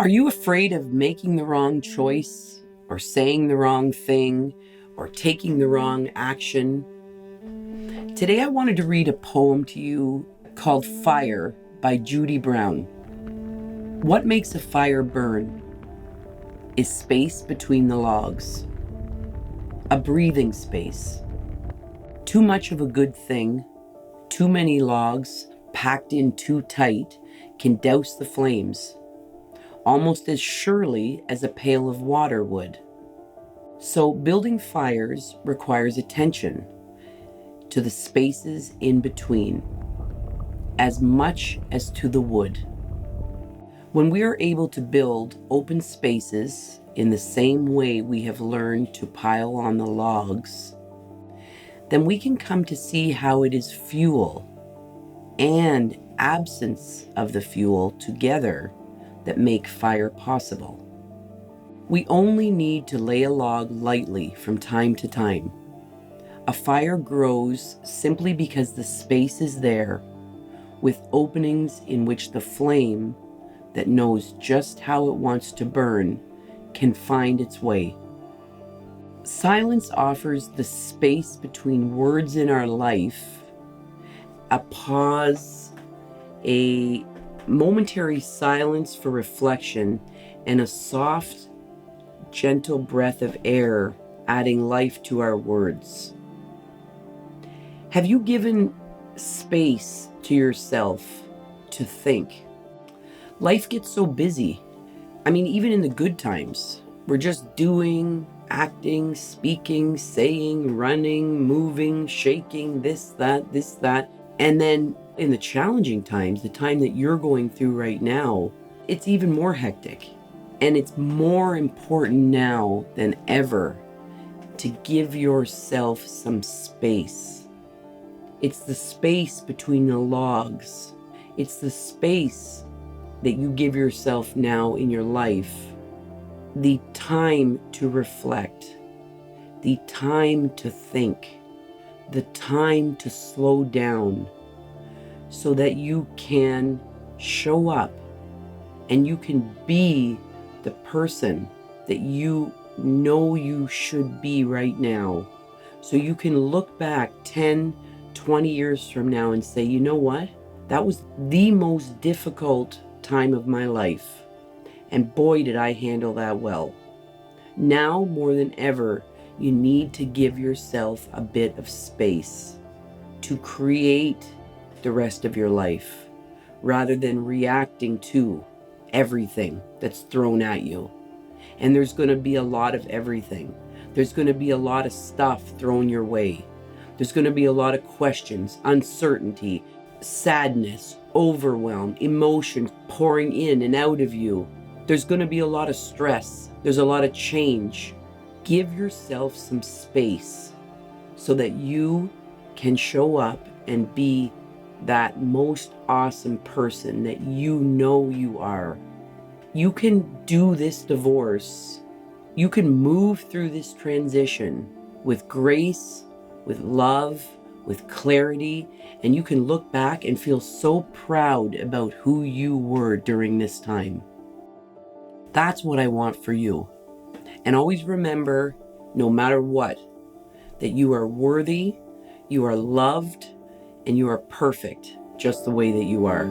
Are you afraid of making the wrong choice, or saying the wrong thing, or taking the wrong action? Today I wanted to read a poem to you called Fire by Judy Brown. What makes a fire burn is space between the logs, a breathing space. Too much of a good thing, too many logs packed in too tight can douse the flames, almost as surely as a pail of water would. So building fires requires attention to the spaces in between, as much as to the wood. When we are able to build open spaces in the same way we have learned to pile on the logs, then we can come to see how it is fuel and absence of the fuel together that make fire possible. We only need to lay a log lightly from time to time. A fire grows simply because the space is there, with openings in which the flame that knows just how it wants to burn can find its way. Silence offers the space between words in our life, a pause, a momentary silence for reflection, and a soft, gentle breath of air adding life to our words. Have you given space to yourself to think? Life gets so busy. Even in the good times, we're just doing, acting, speaking, saying, running, moving, shaking, this, that. And then in the challenging times, the time that you're going through right now, it's even more hectic. And it's more important now than ever to give yourself some space. It's the space between the logs. It's the space that you give yourself now in your life. The time to reflect, the time to think, the time to slow down so that you can show up and you can be the person that you know you should be right now. So you can look back 10, 20 years from now and say, you know what? That was the most difficult time of my life. And boy, did I handle that well. Now more than ever, you need to give yourself a bit of space to create the rest of your life rather than reacting to everything that's thrown at you. And there's going to be a lot of everything. There's going to be a lot of stuff thrown your way. There's going to be a lot of questions, uncertainty, sadness, overwhelm, emotion pouring in and out of you. There's going to be a lot of stress. There's a lot of change. Give yourself some space so that you can show up and be that most awesome person that you know you are. You can do this divorce. You can move through this transition with grace, with love, with clarity, and you can look back and feel so proud about who you were during this time. That's what I want for you. And always remember, no matter what, that you are worthy, you are loved, and you are perfect just the way that you are.